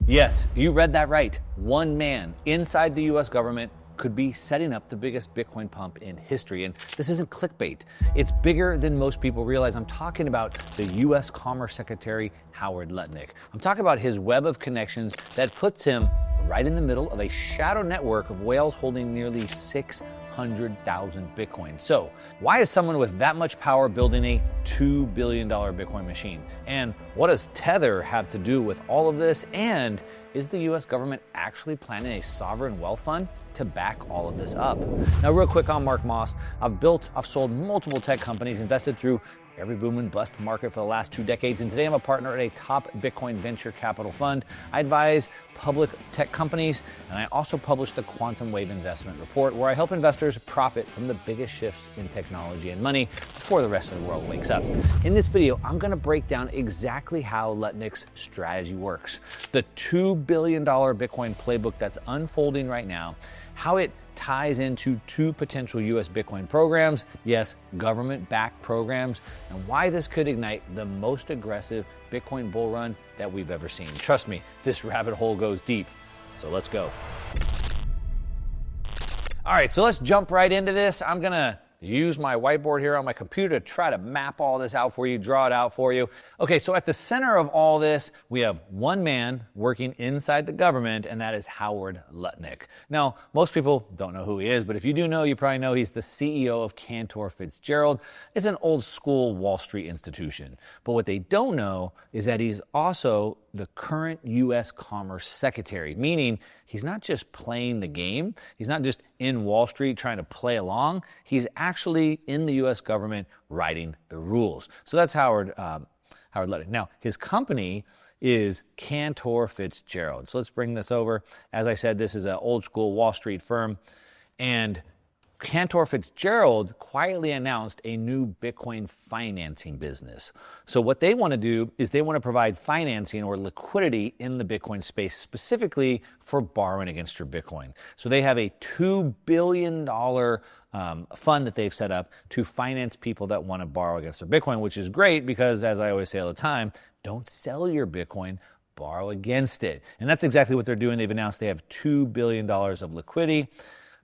Yes, you read that right. One man inside the U.S. government could be setting up the biggest Bitcoin pump in history. And this isn't clickbait. It's bigger than most people realize. I'm talking about the U.S. Commerce Secretary Howard Lutnick. I'm talking about his web of connections that puts him right in the middle of a shadow network of whales holding nearly 600,000 Bitcoin. So why is someone with that much power building a $2 billion Bitcoin machine? And what does Tether have to do with all of this? And is the US government actually planning a sovereign wealth fund to back all of this up? Now, real quick on Mark Moss. I've sold multiple tech companies, invested through every boom and bust market for the last 2 decades, and today I'm a partner at a top Bitcoin venture capital fund. I advise public tech companies, and I also publish the Quantum Wave Investment Report, where I help investors profit from the biggest shifts in technology and money before the rest of the world wakes up. In this video, I'm going to break down exactly how Lutnick's strategy works, the $2 billion Bitcoin playbook that's unfolding right now, how it ties into 2 potential US Bitcoin programs, yes, government-backed programs, and why this could ignite the most aggressive Bitcoin bull run that we've ever seen. Trust me, this rabbit hole goes deep. So let's go. All right, so let's jump right into this. I'm gonna use my whiteboard here on my computer to try to map all this out for you, draw it out for you. Okay, so at the center of all this, we have one man working inside the government, and that is Howard Lutnick. Now, most people don't know who he is, but if you do know, you probably know he's the CEO of Cantor Fitzgerald. It's an old school Wall Street institution. But what they don't know is that he's also the current U.S. Commerce Secretary, meaning he's not just playing the game. He's not just in Wall Street trying to play along. He's actually in the U.S. government writing the rules. So that's Howard Lutnick. Now, his company is Cantor Fitzgerald. So let's bring this over. As I said, this is an old school Wall Street firm, and Cantor Fitzgerald quietly announced a new Bitcoin financing business. So what they want to do is they want to provide financing or liquidity in the Bitcoin space, specifically for borrowing against your Bitcoin. So they have a $2 billion fund that they've set up to finance people that want to borrow against their Bitcoin, which is great because, as I always say all the time, don't sell your Bitcoin, borrow against it. And that's exactly what they're doing. They've announced they have $2 billion of liquidity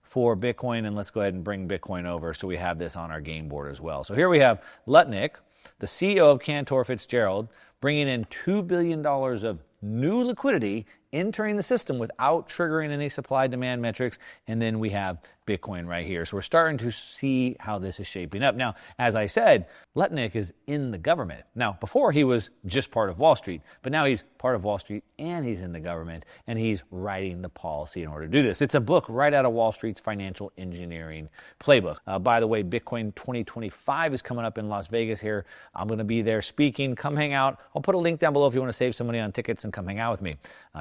for Bitcoin, and let's go ahead and bring Bitcoin over so we have this on our game board as well. So here we have Lutnick, the CEO of Cantor Fitzgerald, bringing in $2 billion of new liquidity entering the system without triggering any supply-demand metrics, and then we have Bitcoin right here. So we're starting to see how this is shaping up. Now, as I said, Lutnick is in the government. Now, before he was just part of Wall Street, but now he's part of Wall Street and he's in the government, and he's writing the policy in order to do this. It's a book right out of Wall Street's financial engineering playbook. By the way, Bitcoin 2025 is coming up in Las Vegas here. I'm going to be there speaking. Come hang out. I'll put a link down below if you want to save some money on tickets and come hang out with me.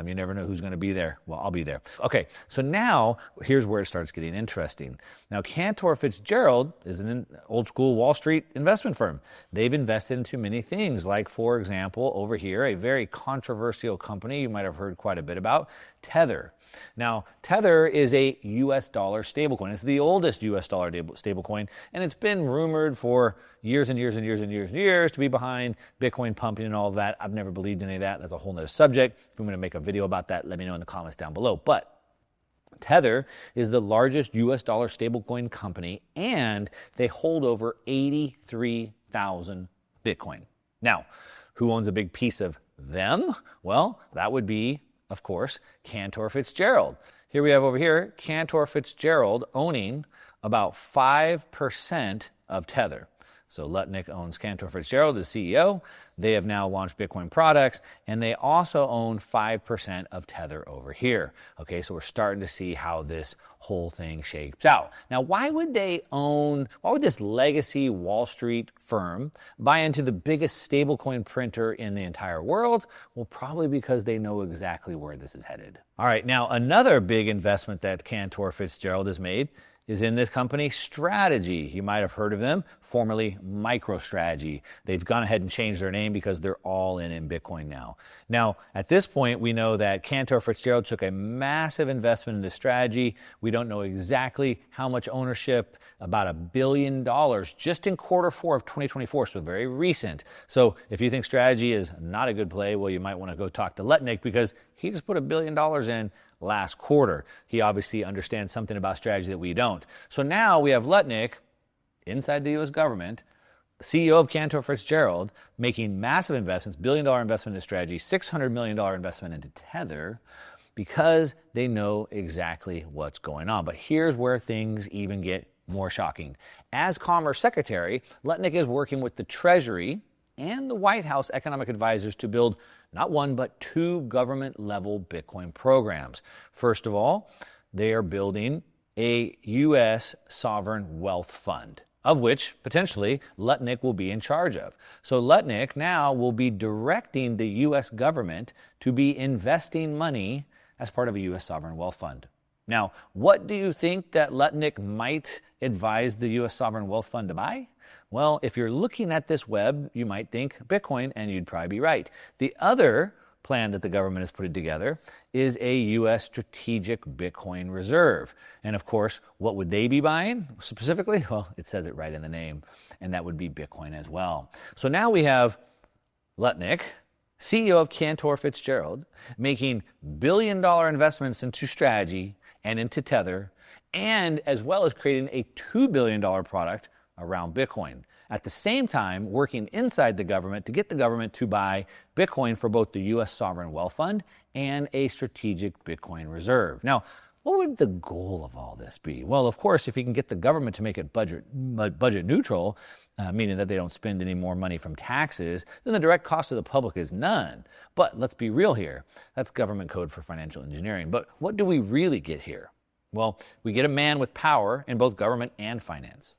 You never know who's going to be there. Well, I'll be there. Okay, so now here's where it starts getting interesting. Now, Cantor Fitzgerald is an old school Wall Street investment firm. They've invested into many things, like, for example, over here, a very controversial company you might have heard quite a bit about, Tether. Now, Tether is a US dollar stablecoin. It's the oldest US dollar stablecoin, and it's been rumored for years and years and years and years and years to be behind Bitcoin pumping and all of that. I've never believed any of that. That's a whole nother subject. If I'm going to make a video about that, let me know in the comments down below. But Tether is the largest US dollar stablecoin company, and they hold over 83,000 Bitcoin. Now, who owns a big piece of them? Well, that would be, of course, Cantor Fitzgerald. Here we have over here Cantor Fitzgerald owning about 5% of Tether. So Lutnick owns Cantor Fitzgerald, the CEO. They have now launched Bitcoin products, and they also own 5% of Tether over here. Okay, so we're starting to see how this whole thing shapes out. Now, why would this legacy Wall Street firm buy into the biggest stablecoin printer in the entire world? Well, probably because they know exactly where this is headed. All right, now another big investment that Cantor Fitzgerald has made is in this company, Strategy. You might have heard of them, formerly MicroStrategy. They've gone ahead and changed their name because they're all in Bitcoin now. Now, at this point, we know that Cantor Fitzgerald took a massive investment into Strategy. We don't know exactly how much ownership, about $1 billion just in Q4 of 2024, so very recent. So if you think Strategy is not a good play, well, you might want to go talk to Lutnik because he just put $1 billion in last quarter. He obviously understands something about strategy that we don't. So now we have Lutnik inside the U.S. government, the CEO of Cantor Fitzgerald, making massive investments, $1 billion investment in strategy, $600 million investment into Tether, because they know exactly what's going on. But here's where things even get more shocking. As Commerce Secretary, Lutnik is working with the Treasury and the White House economic advisors to build not one, but two government-level Bitcoin programs. First of all, they are building a U.S. sovereign wealth fund, of which potentially Lutnik will be in charge of. So Lutnik now will be directing the U.S. government to be investing money as part of a U.S. sovereign wealth fund. Now, what do you think that Lutnik might advise the U.S. sovereign wealth fund to buy? Well, if you're looking at this web, you might think Bitcoin, and you'd probably be right. The other plan that the government has put together is a U.S. strategic Bitcoin reserve. And of course, what would they be buying specifically? Well, it says it right in the name, and that would be Bitcoin as well. So now we have Lutnik, CEO of Cantor Fitzgerald, making billion-dollar investments into Strategy and into Tether, and as well as creating a $2 billion product around Bitcoin. At the same time, working inside the government to get the government to buy Bitcoin for both the U.S. Sovereign Wealth Fund and a strategic Bitcoin reserve. Now, what would the goal of all this be? Well, of course, if you can get the government to make it budget neutral, meaning that they don't spend any more money from taxes, then the direct cost to the public is none. But let's be real here. That's government code for financial engineering. But what do we really get here? Well, we get a man with power in both government and finance.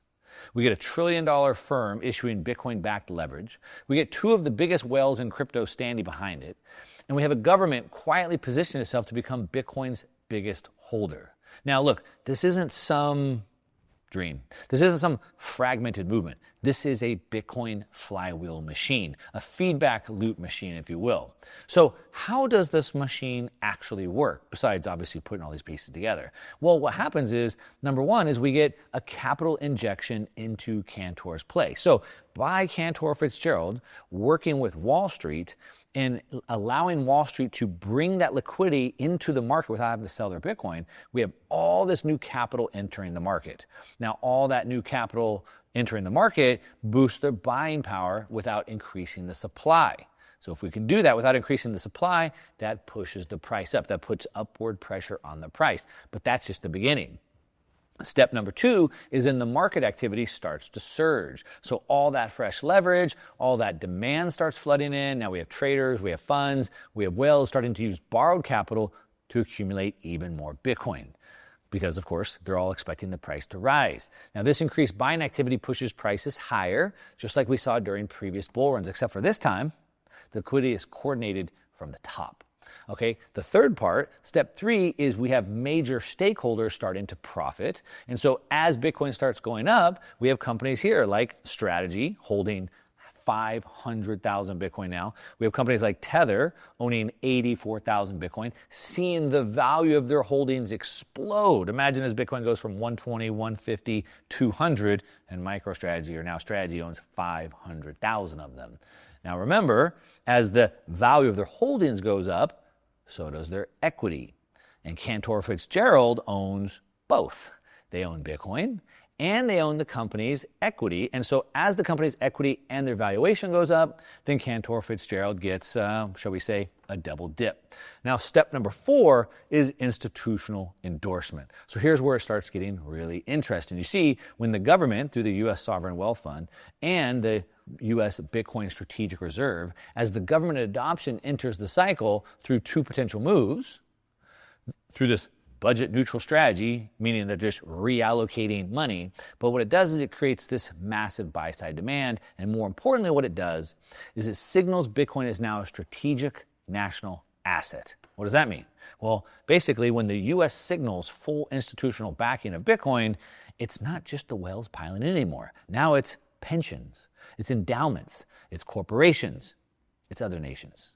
We get a $1 trillion firm issuing Bitcoin-backed leverage. We get two of the biggest whales in crypto standing behind it. And we have a government quietly positioning itself to become Bitcoin's biggest holder. Now, look, this isn't some dream. This isn't some fragmented movement. This is a Bitcoin flywheel machine, a feedback loop machine, if you will. So how does this machine actually work, besides obviously putting all these pieces together? Well, what happens is, number one, is we get a capital injection into Cantor's play. So by Cantor Fitzgerald working with Wall Street and allowing Wall Street to bring that liquidity into the market without having to sell their Bitcoin, we have all this new capital entering the market. Now, all that new capital entering the market boosts their buying power without increasing the supply. So if we can do that without increasing the supply, that pushes the price up. That puts upward pressure on the price. But that's just the beginning. Step number two is then the market activity starts to surge. So all that fresh leverage, all that demand starts flooding in. Now we have traders, we have funds, we have whales starting to use borrowed capital to accumulate even more Bitcoin. Because, of course, they're all expecting the price to rise. Now, this increased buying activity pushes prices higher, just like we saw during previous bull runs, except for this time, the liquidity is coordinated from the top. Okay, the third part, step three, is we have major stakeholders starting to profit. And so as Bitcoin starts going up, we have companies here like Strategy holding 500,000 Bitcoin now. We have companies like Tether owning 84,000 Bitcoin, seeing the value of their holdings explode. Imagine as Bitcoin goes from 120, 150, 200, and MicroStrategy, or now Strategy, owns 500,000 of them. Now remember, as the value of their holdings goes up, so does their equity. And Cantor Fitzgerald owns both. They own Bitcoin and they own the company's equity. And so as the company's equity and their valuation goes up, then Cantor Fitzgerald gets, shall we say, a double dip. Now, step number four is institutional endorsement. So here's where it starts getting really interesting. You see, when the government, through the U.S. Sovereign Wealth Fund and the U.S. Bitcoin Strategic Reserve, as the government adoption enters the cycle through two potential moves, through this budget neutral strategy, meaning they're just reallocating money. But what it does is it creates this massive buy side demand. And more importantly, what it does is it signals Bitcoin is now a strategic national asset. What does that mean? Well, basically, when the U.S. signals full institutional backing of Bitcoin, it's not just the whales piling in anymore. Now it's pensions, it's endowments, it's corporations, it's other nations.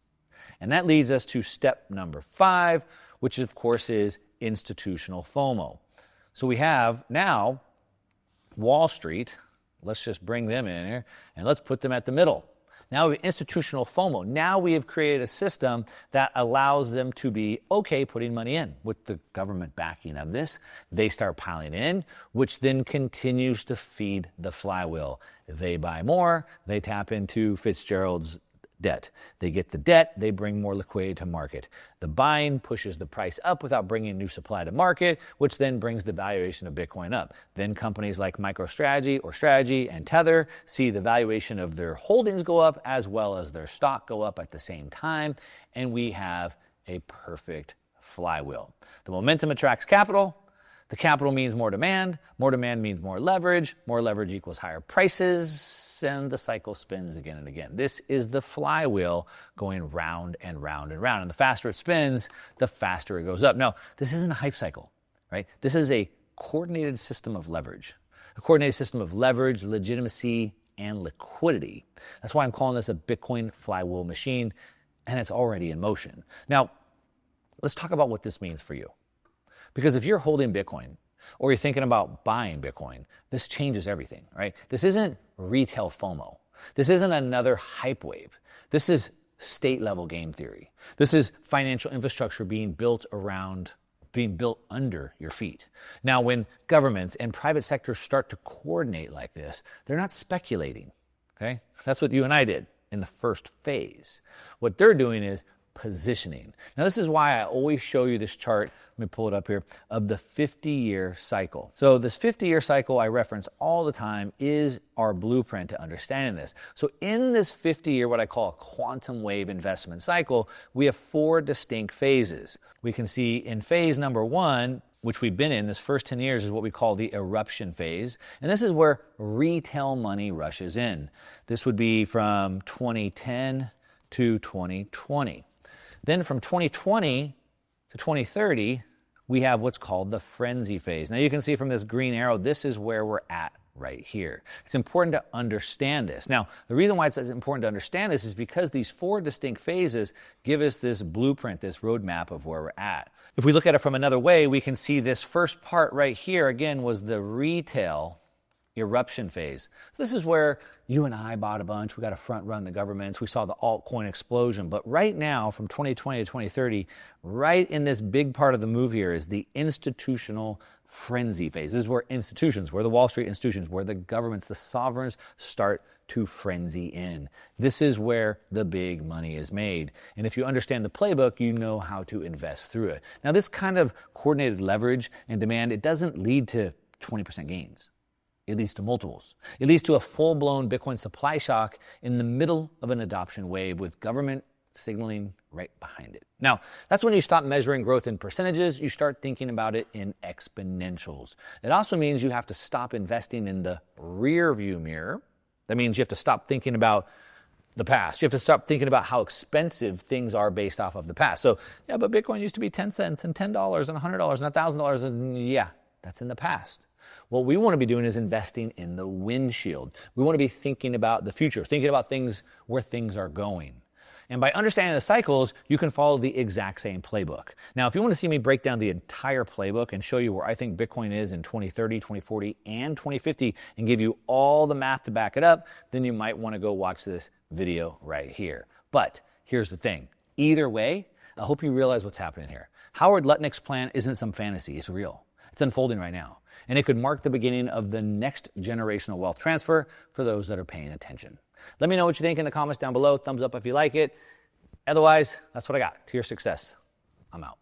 And that leads us to step number 5, which of course is institutional FOMO. So we have now Wall Street. Let's just bring them in here and let's put them at the middle. Now we have institutional FOMO. Now we have created a system that allows them to be okay putting money in. With the government backing of this, they start piling in, which then continues to feed the flywheel. They buy more, they tap into Fitzgerald's debt. They get the debt, they bring more liquidity to market. The buying pushes the price up without bringing new supply to market, which then brings the valuation of Bitcoin up. Then companies like MicroStrategy or Strategy and Tether see the valuation of their holdings go up as well as their stock go up at the same time, and we have a perfect flywheel. The momentum attracts capital. The capital means more demand means more leverage equals higher prices, and the cycle spins again and again. This is the flywheel going round and round and round. And the faster it spins, the faster it goes up. Now, this isn't a hype cycle, right? This is a coordinated system of leverage. A coordinated system of leverage, legitimacy, and liquidity. That's why I'm calling this a Bitcoin flywheel machine, and it's already in motion. Now, let's talk about what this means for you. Because if you're holding Bitcoin or you're thinking about buying Bitcoin, this changes everything, right? This isn't retail FOMO. This isn't another hype wave. This is state-level game theory. This is financial infrastructure being built under your feet. Now, when governments and private sectors start to coordinate like this, they're not speculating, okay? That's what you and I did in the first phase. What they're doing is positioning. Now, this is why I always show you this chart, let me pull it up here, of the 50-year cycle. So this 50-year cycle I reference all the time is our blueprint to understanding this. So in this 50-year, what I call a quantum wave investment cycle, we have 4 distinct phases. We can see in phase number 1, which we've been in, this first 10 years is what we call the eruption phase. And this is where retail money rushes in. This would be from 2010 to 2020. Then from 2020 to 2030, we have what's called the frenzy phase. Now you can see from this green arrow, this is where we're at right here. It's important to understand this. Now, the reason why it's important to understand this is because these 4 distinct phases give us this blueprint, this roadmap of where we're at. If we look at it from another way, we can see this first part right here, again, was the retail eruption phase. So this is where you and I bought a bunch. We got to front run the governments. We saw the altcoin explosion. But right now, from 2020 to 2030, right in this big part of the move here is the institutional frenzy phase. This is where institutions, where the Wall Street institutions, where the governments, the sovereigns start to frenzy in. This is where the big money is made. And if you understand the playbook, you know how to invest through it. Now, this kind of coordinated leverage and demand, it doesn't lead to 20% gains. It leads to multiples. It leads to a full-blown Bitcoin supply shock in the middle of an adoption wave with government signaling right behind it. Now, that's when you stop measuring growth in percentages. You start thinking about it in exponentials. It also means you have to stop investing in the rear view mirror. That means you have to stop thinking about the past. You have to stop thinking about how expensive things are based off of the past. So, yeah, but Bitcoin used to be 10 cents and $10 and $100 and $1,000. And yeah, that's in the past. What we want to be doing is investing in the windshield. We want to be thinking about the future, thinking about things where things are going. And by understanding the cycles, you can follow the exact same playbook. Now, if you want to see me break down the entire playbook and show you where I think Bitcoin is in 2030, 2040, and 2050, and give you all the math to back it up, then you might want to go watch this video right here. But here's the thing. Either way, I hope you realize what's happening here. Howard Lutnick's plan isn't some fantasy. It's real. It's unfolding right now. And it could mark the beginning of the next generational wealth transfer for those that are paying attention. Let me know what you think in the comments down below. Thumbs up if you like it. Otherwise, that's what I got. To your success, I'm out.